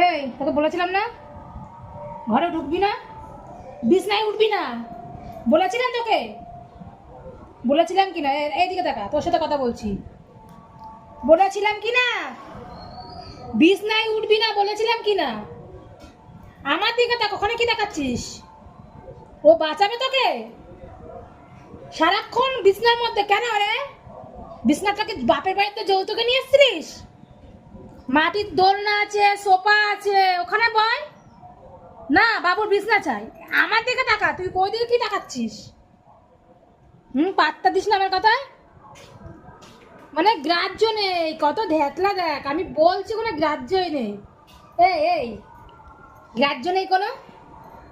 এই তোকে বলেছিলাম না ঘরে ঢুকবি না, বিছনায় উঠবি না, বলেছিলাম তোকে? বলেছিলাম কি না? এইদিকে দেখা, তোর সাথে কথা বলছি। বলেছিলাম কি না বিছনায় উঠবি না? বলেছিলাম কি না? আমার দিকে তা কখনো কি দেখাচ্ছিস? ও বাঁচাবে তোকে সারাক্ষণ বিছনার মধ্যে? কেন রে? বিছনাটাকে বাপের বাড়িতে যৌতুকে নিয়ে এসছিস? মাটির দোলনা আছে, সোফা আছে, ওখানে বয় না। বাবুর বিছনা চাই। আমার দিকে তাকা, তুই কই দিকে কি তাকাচ্ছিস? পাত্তা দিস না আমার কথায়। মানে গ্রাহ্য নেই, কত ঢেতলা দেখ। আমি বলছি কোনো গ্রাহ্যই নেই। এই গ্রাহ্য নেই কোনো।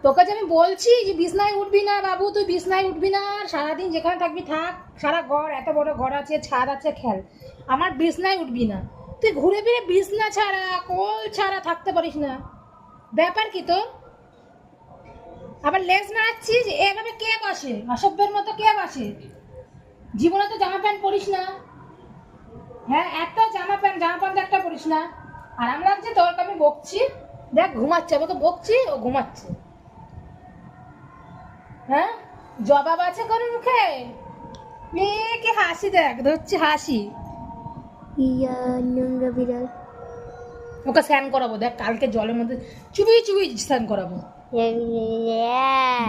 তোকে যে আমি বলছি যে বিছনায় উঠবি না বাবু, তুই বিছনায় উঠবি না, সারাদিন যেখানে থাকবি থাক, সারা ঘর, এত বড় ঘর আছে, ছাদ আছে, খেল, আমার বিছনায় উঠবি না। তুই ঘুরে ফিরে বিছনা ছাড়া, কোল ছাড়া থাকতে পারিস না। ব্যাপার কি তোর? আবার লেজ মারাচ্ছিস। এভাবে কে বসে? অসভ্যের মতো কে বসে? জীবনে তো জামা প্যান্ট পরিস না। হ্যাঁ, একটা জামা প্যান্ট একটা পরিস না। আরাম লাগছে তোর? আমি বকছি, দেখ ঘুমাচ্ছে, আমাকে বকছি, ও ঘুমাচ্ছে। হ্যাঁ, জবাব আছে কোনো মুখে? মেয়ে কি হাসি দেখ, ধরছি হাসি। ইয়া নোংরা বিড়াল। ওকে স্নান করাবো, দেখ কালকে জলের মধ্যে চুবি চুবি স্নান করাবো।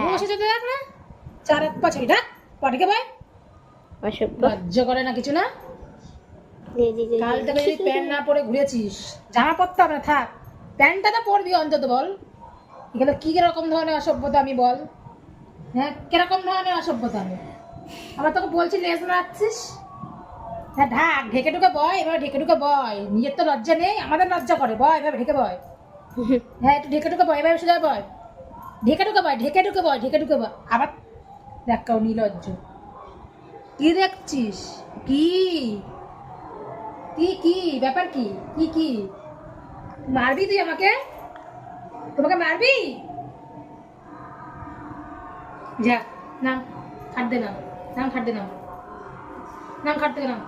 বসে যেতে দেখ না, 4-1 ছেড়ে ডাক পাটিকে ভাই। লজ্জা করে না কিছু না? কাল থেকে যদি প্যান্ট না পরে ঘুরেছিস, জামা পরতে হবে না, থাক। প্যান্টটা তো পরবি অন্তত, বল। এখানে কি রকম ধরনের অসভ্যতা আমি, বল। হ্যাঁ, কিরকম ধরনের অসভ্যতা আমি? আবার তোকে বলছি লেজ মারাচ্ছিস। হ্যাঁ ঢাক, ঢেকে ঢুকে বয়, এবার ঢেকে ঢুকে বয়। নিজের তো লজ্জা নেই, আমাদের লজ্জা করে। বয় এবার, ঢেকে বয়। হ্যাঁ, একটু ঢেকে ঢুকে বয়, এবার সোজা বয়। ঢেকে ঢুকে বয়, ঢেকে ঢুকে বয়, ঢেকে ঢুকে বয়। আবার দেখ কাউ নির্লজ্জ। কি দেখছিস? কি কি কি ব্যাপার? কি কি কি মারবি তুই আমাকে? তোমাকে মারবি? যা, নাম খাট দে, নাম খাট দে, নাম খাট থেকে নাম।